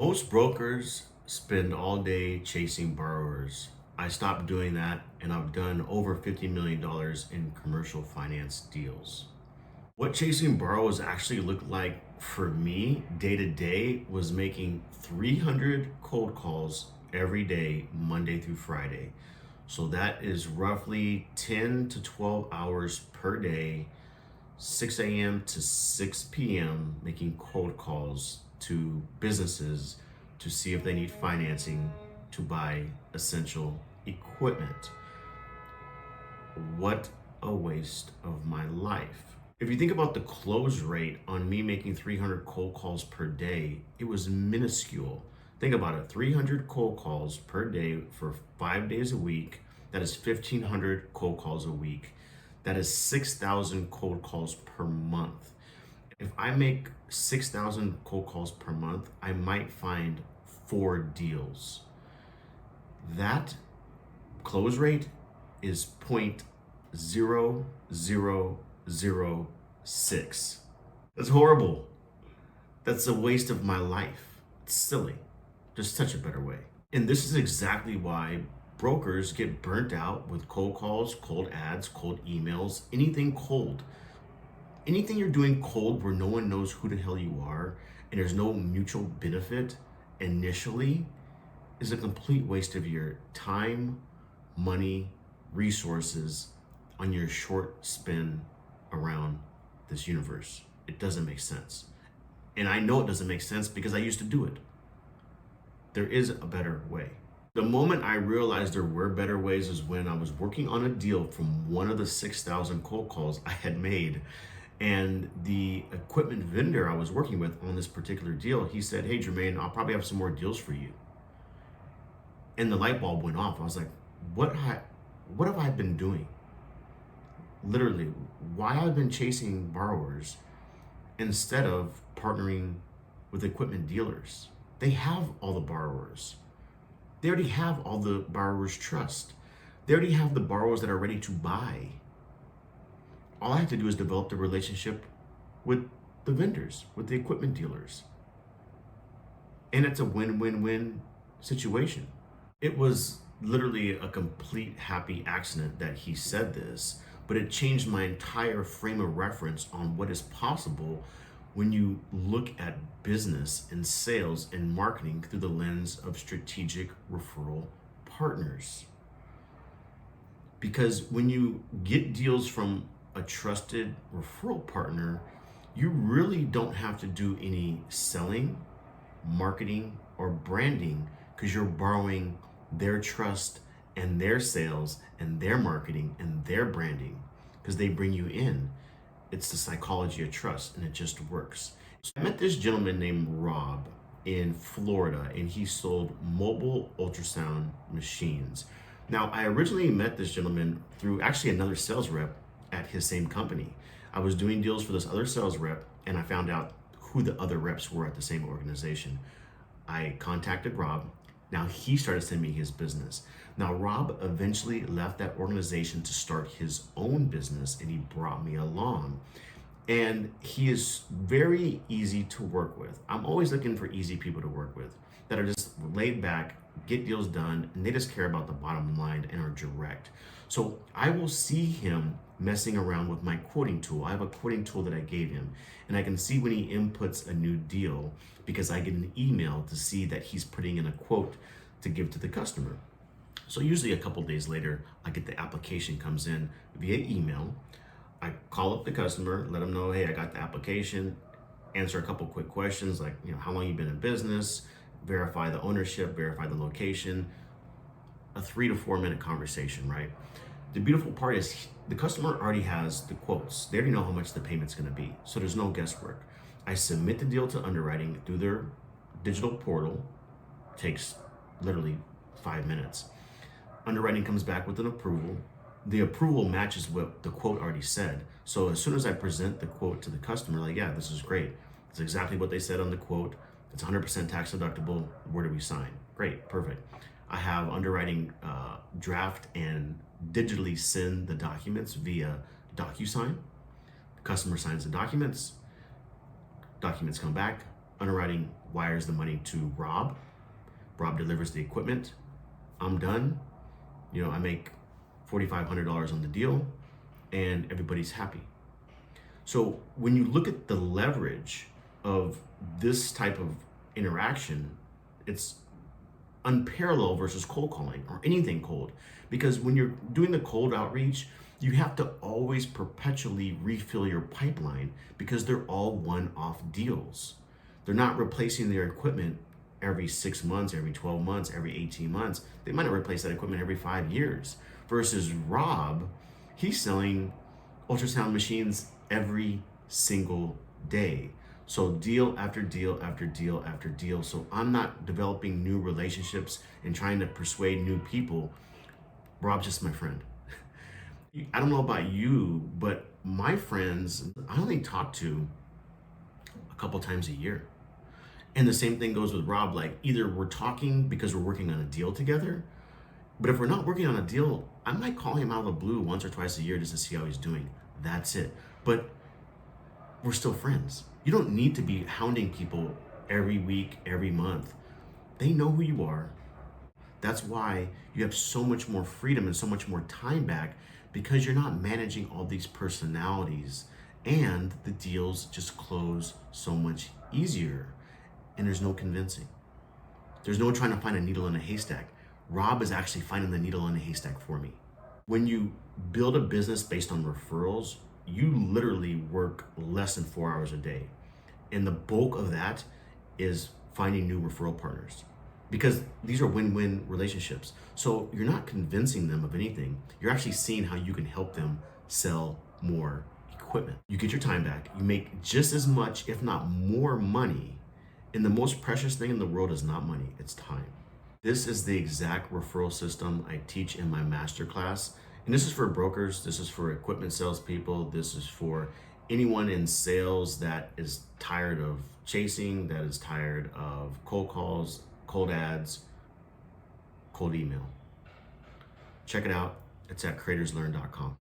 Most brokers spend all day chasing borrowers. I stopped doing that and I've done over $50 million in commercial finance deals. What chasing borrowers actually looked like for me day to day was making 300 cold calls every day, Monday through Friday. So that is roughly 10 to 12 hours per day, 6 a.m. to 6 p.m., making cold calls to businesses to see if they need financing to buy essential equipment. What a waste of my life. If you think about the close rate on me making 300 cold calls per day, it was minuscule. Think about it, 300 cold calls per day for 5 days a week. That is 1,500 cold calls a week. That is 6,000 cold calls per month. If I make 6,000 cold calls per month, I might find 4 deals. That close rate is 0.0006. That's horrible. That's a waste of my life. It's silly. Just such a better way. And this is exactly why brokers get burnt out with cold calls, cold ads, cold emails, anything cold. Anything you're doing cold where no one knows who the hell you are and there's no mutual benefit initially is a complete waste of your time, money, resources on your short spin around this universe. It doesn't make sense. And I know it doesn't make sense because I used to do it. There is a better way. The moment I realized there were better ways is when I was working on a deal from one of the 6,000 cold calls I had made. And the equipment vendor I was working with on this particular deal, he said, "Hey, Jermaine, I'll probably have some more deals for you." And the light bulb went off. I was like, what have I been doing? Literally, why I've been chasing borrowers instead of partnering with equipment dealers. They have all the borrowers. They already have all the borrowers' trust. They already have the borrowers that are ready to buy. All I have to do is develop the relationship with the vendors, with the equipment dealers. And it's a win-win-win situation. It was literally a complete happy accident that he said this, but it changed my entire frame of reference on what is possible when you look at business and sales and marketing through the lens of strategic referral partners. Because when you get deals from a trusted referral partner, you really don't have to do any selling, marketing, or branding because you're borrowing their trust and their sales and their marketing and their branding because they bring you in. It's the psychology of trust and it just works. So I met this gentleman named Rob in Florida and he sold mobile ultrasound machines. Now, I originally met this gentleman through actually another sales rep at his same company. I was doing deals for this other sales rep and I found out who the other reps were at the same organization. I contacted Rob. Now he started sending me his business. Now Rob eventually left that organization to start his own business and he brought me along. And he is very easy to work with. I'm always looking for easy people to work with that are just laid back, get deals done, and they just care about the bottom line and are direct. So I will see him messing around with my quoting tool. I have a quoting tool that I gave him, and I can see when he inputs a new deal because I get an email to see that he's putting in a quote to give to the customer. So usually a couple days later, I get the application comes in via email. I call up the customer, let them know, hey, I got the application, answer a couple quick questions like, how long you been in business, verify the ownership, verify the location, a 3 to 4 minute conversation, right? The beautiful part is the customer already has the quotes. They already know how much the payment's gonna be. So there's no guesswork. I submit the deal to underwriting through their digital portal. Takes literally 5 minutes. Underwriting comes back with an approval. The approval matches what the quote already said. So as soon as I present the quote to the customer, like, yeah, this is great. It's exactly what they said on the quote. It's 100% tax deductible. Where do we sign? Great, perfect. I have underwriting draft and digitally send the documents via DocuSign. The customer signs the documents. Documents come back. Underwriting wires the money to Rob. Rob delivers the equipment. I'm done. I make $4,500 on the deal, and everybody's happy. So when you look at the leverage of this type of interaction, it's unparalleled versus cold calling or anything cold. Because when you're doing the cold outreach, you have to always perpetually refill your pipeline because they're all one-off deals. They're not replacing their equipment every 6 months, every 12 months, every 18 months. They might not replace that equipment every 5 years. Versus Rob, he's selling ultrasound machines every single day. So deal after deal after deal after deal. So I'm not developing new relationships and trying to persuade new people. Rob's just my friend. I don't know about you, but my friends, I only talk to a couple times a year. And the same thing goes with Rob. Like, either we're talking because we're working on a deal together, but if we're not working on a deal, I might call him out of the blue once or twice a year just to see how he's doing. That's it. But we're still friends. You don't need to be hounding people every week, every month. They know who you are. That's why you have so much more freedom and so much more time back, because you're not managing all these personalities, and the deals just close so much easier. And there's no convincing. There's no trying to find a needle in a haystack. Rob is actually finding the needle in a haystack for me. When you build a business based on referrals, you literally work less than 4 hours a day. And the bulk of that is finding new referral partners, because these are win-win relationships. So you're not convincing them of anything. You're actually seeing how you can help them sell more equipment. You get your time back. You make just as much, if not more money. And the most precious thing in the world is not money, it's time. This is the exact referral system I teach in my masterclass. And this is for brokers, this is for equipment salespeople, this is for anyone in sales that is tired of chasing, that is tired of cold calls, cold ads, cold email. Check it out. It's at creatorslearn.com.